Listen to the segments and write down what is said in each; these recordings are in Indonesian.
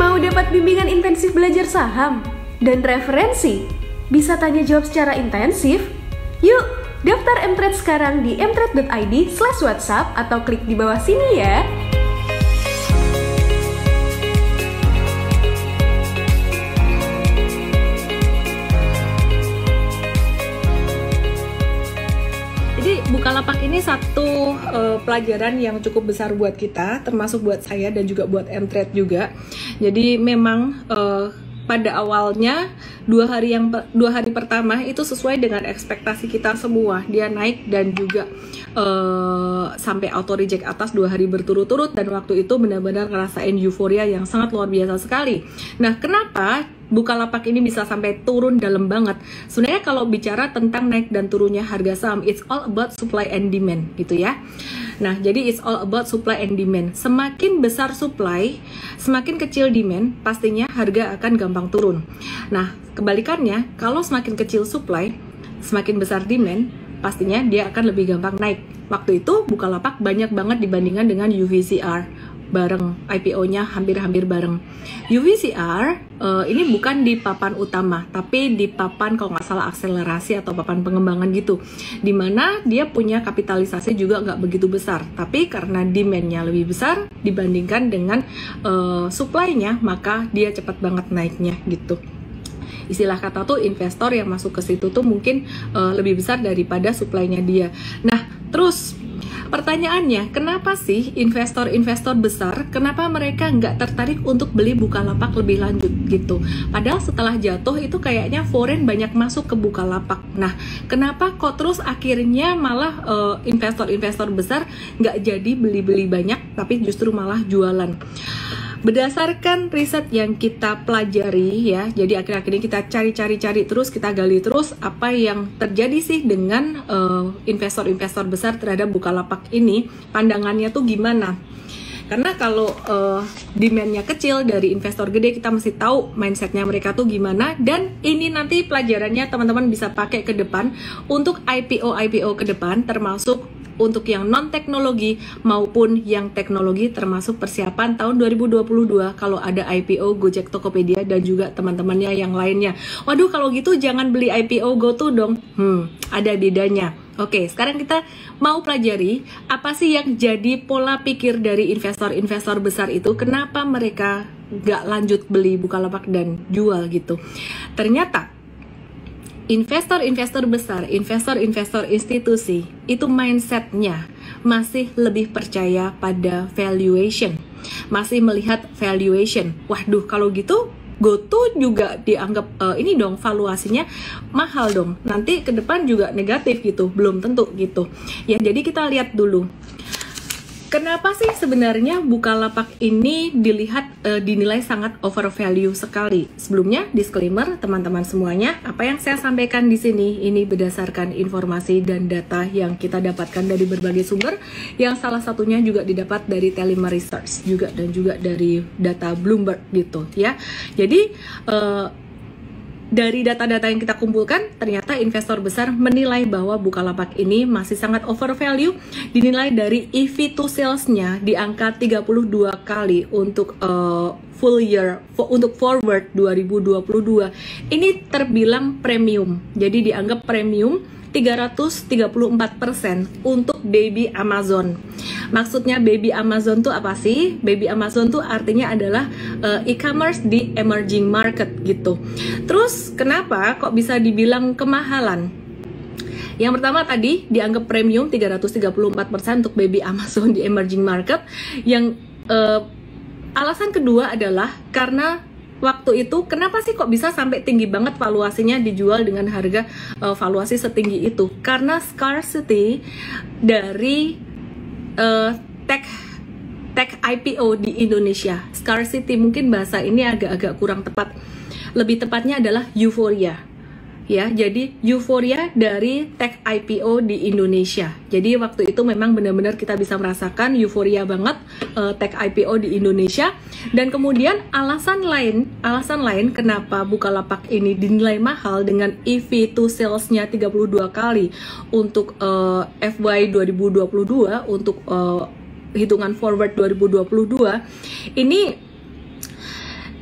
Mau dapat bimbingan intensif belajar saham dan referensi? Bisa tanya jawab secara intensif? Yuk, daftar mtrade sekarang di mtrade.id/whatsapp atau klik di bawah sini ya. Jadi Bukalapak ini satu pelajaran yang cukup besar buat kita, termasuk buat saya dan juga buat mtrade juga. Jadi memang pada awalnya dua hari pertama itu sesuai dengan ekspektasi kita semua, dia naik dan juga sampai auto reject atas 2 hari berturut-turut, dan waktu itu benar-benar ngerasain euforia yang sangat luar biasa sekali. Nah, kenapa Bukalapak ini bisa sampai turun dalam banget? Sebenarnya kalau bicara tentang naik dan turunnya harga saham, it's all about supply and demand gitu ya. Nah, jadi it's all about supply and demand. Semakin besar supply, semakin kecil demand, pastinya harga akan gampang turun. Nah, kebalikannya, kalau semakin kecil supply, semakin besar demand, pastinya dia akan lebih gampang naik. Waktu itu Bukalapak banyak banget dibandingkan dengan UVCR, bareng IPO-nya hampir-hampir bareng. UVCR ini bukan di papan utama, tapi di papan kalau nggak salah akselerasi atau papan pengembangan gitu, dimana dia punya kapitalisasi juga nggak begitu besar, tapi karena demand-nya lebih besar dibandingkan dengan supply-nya, maka dia cepat banget naiknya gitu. Istilah kata tuh investor yang masuk ke situ tuh mungkin lebih besar daripada supply-nya dia. Nah, terus pertanyaannya, kenapa sih investor-investor besar, kenapa mereka nggak tertarik untuk beli Bukalapak lebih lanjut gitu? Padahal setelah jatuh itu kayaknya foreign banyak masuk ke Bukalapak. Nah, kenapa kok terus akhirnya malah investor-investor besar nggak jadi beli-beli banyak, tapi justru malah jualan? Berdasarkan riset yang kita pelajari ya, jadi akhir-akhir ini kita cari terus, kita gali terus apa yang terjadi sih dengan investor-investor besar terhadap Bukalapak ini, pandangannya tuh gimana? Karena kalau demand-nya kecil dari investor gede, kita mesti tahu mindset-nya mereka tuh gimana, dan ini nanti pelajarannya teman-teman bisa pakai ke depan untuk IPO ke depan, termasuk untuk yang non-teknologi maupun yang teknologi, termasuk persiapan tahun 2022 kalau ada IPO Gojek, Tokopedia, dan juga teman-temannya yang lainnya. Waduh, kalau gitu jangan beli IPO GoTo dong. Ada bedanya. Oke, sekarang kita mau pelajari apa sih yang jadi pola pikir dari investor-investor besar itu, kenapa mereka nggak lanjut beli Bukalapak dan jual gitu. Ternyata investor-investor besar, investor-investor institusi, itu mindsetnya masih lebih percaya pada valuation, masih melihat valuation. Waduh, kalau gitu GoTo juga dianggap ini dong, valuasinya mahal dong, nanti ke depan juga negatif gitu, belum tentu gitu ya. Jadi kita lihat dulu, kenapa sih sebenarnya Bukalapak ini dinilai sangat overvalue sekali? Sebelumnya, disclaimer teman-teman semuanya, apa yang saya sampaikan di sini ini berdasarkan informasi dan data yang kita dapatkan dari berbagai sumber, yang salah satunya juga didapat dari Telima Research juga, dan juga dari data Bloomberg gitu ya. Jadi dari data-data yang kita kumpulkan, ternyata investor besar menilai bahwa Bukalapak ini masih sangat overvalue, dinilai dari EV to sales-nya di angka 32 kali untuk full year, untuk forward 2022. Ini terbilang premium, jadi dianggap premium 334% untuk baby Amazon. Maksudnya baby Amazon tuh apa sih? Baby Amazon tuh artinya adalah e-commerce di emerging market gitu. Terus kenapa kok bisa dibilang kemahalan? Yang pertama tadi dianggap premium 334% untuk baby Amazon di emerging market. Yang alasan kedua adalah karena waktu itu kenapa sih kok bisa sampai tinggi banget valuasinya dijual dengan harga valuasi setinggi itu? Karena scarcity dari tech IPO di Indonesia. Scarcity mungkin bahasa ini agak-agak kurang tepat. Lebih tepatnya adalah euforia. Ya, jadi euforia dari tech IPO di Indonesia. Jadi waktu itu memang benar-benar kita bisa merasakan euforia banget tech IPO di Indonesia. Dan kemudian alasan lain kenapa Bukalapak ini dinilai mahal dengan EV to sales-nya 32 kali untuk FY 2022, untuk hitungan forward 2022 ini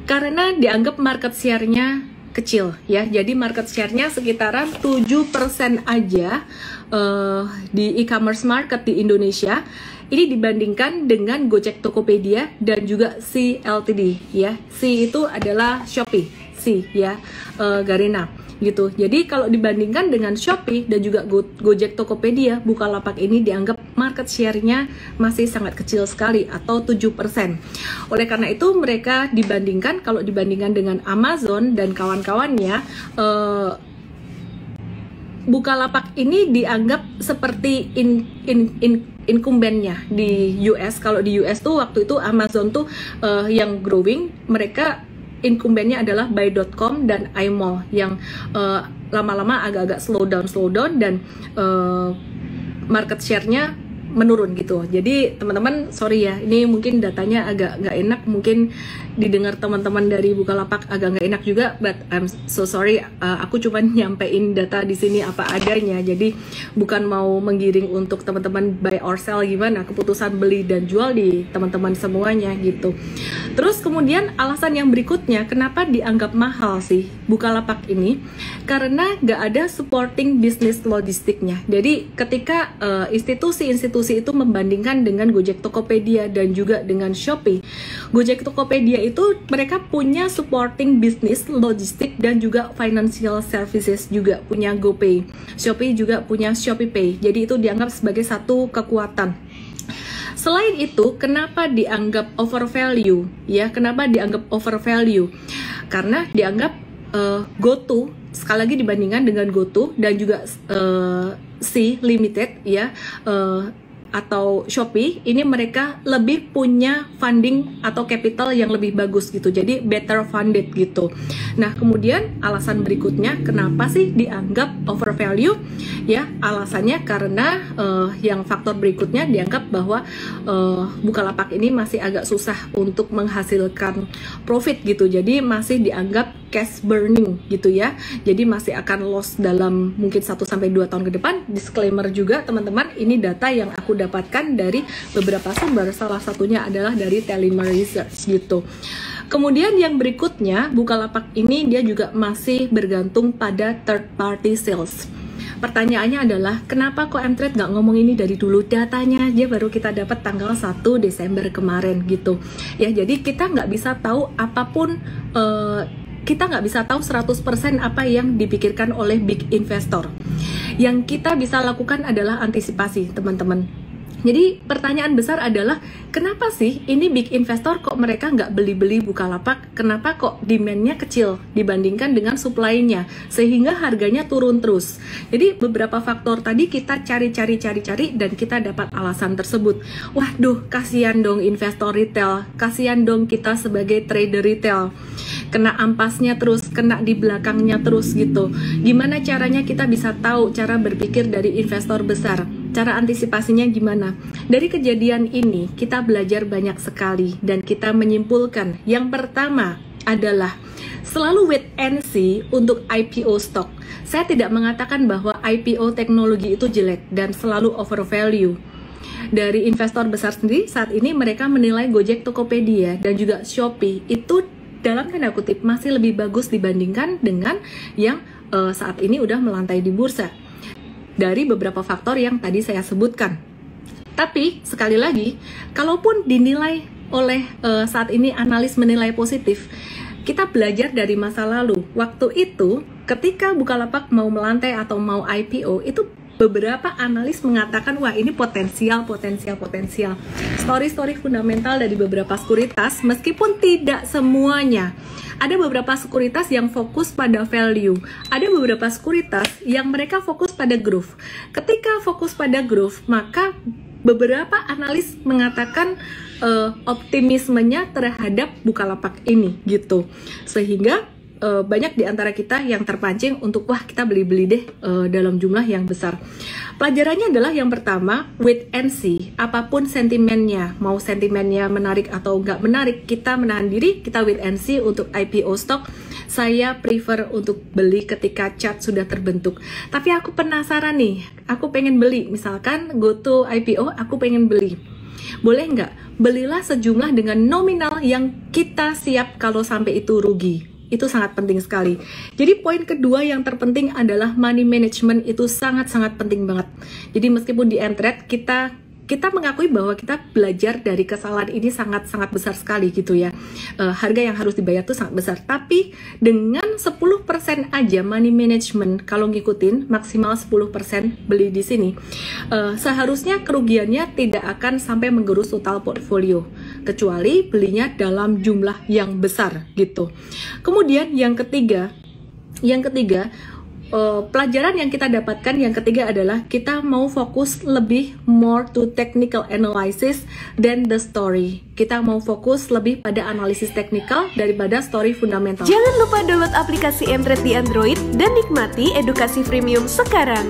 Karena dianggap market share-nya kecil ya, jadi market share-nya sekitaran 7% aja di e-commerce market di Indonesia. Ini dibandingkan dengan Gojek, Tokopedia, dan juga Sea Ltd ya. Sea itu adalah Shopee, Sea ya, Garena gitu. Jadi kalau dibandingkan dengan Shopee dan juga Gojek, Tokopedia, Bukalapak ini dianggap market share-nya masih sangat kecil sekali atau 7%. Oleh karena itu mereka dibandingkan, kalau dibandingkan dengan Amazon dan kawan-kawannya, Bukalapak ini dianggap seperti incumbent-nya di US. Kalau di US tuh waktu itu Amazon tuh yang growing, mereka incumbent-nya adalah Buy.com dan iMall yang lama-lama agak-agak slow down dan market share-nya menurun gitu. Jadi teman-teman sorry ya, ini mungkin datanya agak nggak enak, mungkin didengar teman-teman dari Bukalapak agak nggak enak juga, but I'm so sorry. Aku cuma nyampein data di sini apa adanya, jadi bukan mau menggiring untuk teman-teman buy or sell gimana, keputusan beli dan jual di teman-teman semuanya gitu. Terus kemudian alasan yang berikutnya kenapa dianggap mahal sih Bukalapak ini, karena nggak ada supporting bisnis logistiknya. Jadi ketika institusi-institusi itu membandingkan dengan Gojek, Tokopedia dan juga dengan Shopee, Gojek, Tokopedia itu mereka punya supporting bisnis logistik dan juga financial services, juga punya GoPay. Shopee juga punya ShopeePay. Jadi itu dianggap sebagai satu kekuatan. Selain itu, kenapa dianggap overvalue? Ya, kenapa dianggap overvalue? Karena dianggap GoTo, sekali lagi dibandingkan dengan GoTo dan juga Sea Limited ya, atau Shopee, ini mereka lebih punya funding atau capital yang lebih bagus gitu, jadi better funded gitu. Nah kemudian alasan berikutnya kenapa sih dianggap overvalue ya, alasannya karena yang faktor berikutnya dianggap bahwa Bukalapak ini masih agak susah untuk menghasilkan profit gitu, jadi masih dianggap cash burning gitu ya, jadi masih akan loss dalam mungkin 1-2 tahun ke depan. Disclaimer juga teman-teman, ini data yang aku dapatkan dari beberapa sumber, salah satunya adalah dari Tellimer Research gitu. Kemudian yang berikutnya, Bukalapak ini dia juga masih bergantung pada third party sales. Pertanyaannya adalah, kenapa kok Mtrade nggak ngomong ini dari dulu? Datanya aja baru kita dapat tanggal 1 Desember kemarin gitu ya, jadi kita nggak bisa tahu apapun, kita nggak bisa tahu 100% apa yang dipikirkan oleh big investor. Yang kita bisa lakukan adalah antisipasi teman-teman. Jadi pertanyaan besar adalah, kenapa sih ini big investor kok mereka nggak beli-beli Bukalapak? Kenapa kok demand-nya kecil dibandingkan dengan supply-nya, sehingga harganya turun terus? Jadi beberapa faktor tadi kita cari dan kita dapat alasan tersebut. Waduh, kasihan dong investor retail, kasihan dong kita sebagai trader retail, kena ampasnya terus, kena di belakangnya terus gitu. Gimana caranya kita bisa tahu cara berpikir dari investor besar? Cara antisipasinya gimana? Dari kejadian ini kita belajar banyak sekali dan kita menyimpulkan yang pertama adalah selalu wait and see untuk IPO stock. Saya tidak mengatakan bahwa IPO teknologi itu jelek dan selalu overvalue. Dari investor besar sendiri saat ini mereka menilai Gojek, Tokopedia dan juga Shopee itu dalam tanda kutip masih lebih bagus dibandingkan dengan yang saat ini udah melantai di bursa, dari beberapa faktor yang tadi saya sebutkan. Tapi sekali lagi, kalaupun dinilai oleh saat ini analis menilai positif, kita belajar dari masa lalu. Waktu itu ketika Bukalapak mau melantai atau mau IPO, itu beberapa analis mengatakan, wah ini potensial. Story fundamental dari beberapa sekuritas, meskipun tidak semuanya. Ada beberapa sekuritas yang fokus pada value, ada beberapa sekuritas yang mereka fokus pada growth. Ketika fokus pada growth, maka beberapa analis mengatakan optimismenya terhadap Bukalapak ini gitu, sehingga banyak di antara kita yang terpancing untuk wah kita beli-beli deh dalam jumlah yang besar. Pelajarannya adalah yang pertama, wait and see. Apapun sentimennya, mau sentimennya menarik atau nggak menarik, kita menahan diri, kita wait and see untuk IPO stock. Saya prefer untuk beli ketika chart sudah terbentuk. Tapi aku penasaran nih, aku pengen beli, misalkan go to IPO, aku pengen beli. Boleh nggak? Belilah sejumlah dengan nominal yang kita siap kalau sampai itu rugi. Itu sangat penting sekali. Jadi poin kedua yang terpenting adalah money management, itu sangat-sangat penting banget. Jadi meskipun di Mtrade kita mengakui bahwa kita belajar dari kesalahan ini sangat-sangat besar sekali gitu ya. Harga yang harus dibayar itu sangat besar. Tapi dengan 10% aja money management, kalau ngikutin maksimal 10% beli di sini, seharusnya kerugiannya tidak akan sampai menggerus total portfolio, kecuali belinya dalam jumlah yang besar gitu. Kemudian yang ketiga, pelajaran yang kita dapatkan yang ketiga adalah kita mau fokus lebih more to technical analysis than the story. Kita mau fokus lebih pada analisis teknikal daripada story fundamental. Jangan lupa download aplikasi Mtrade di Android dan nikmati edukasi premium sekarang.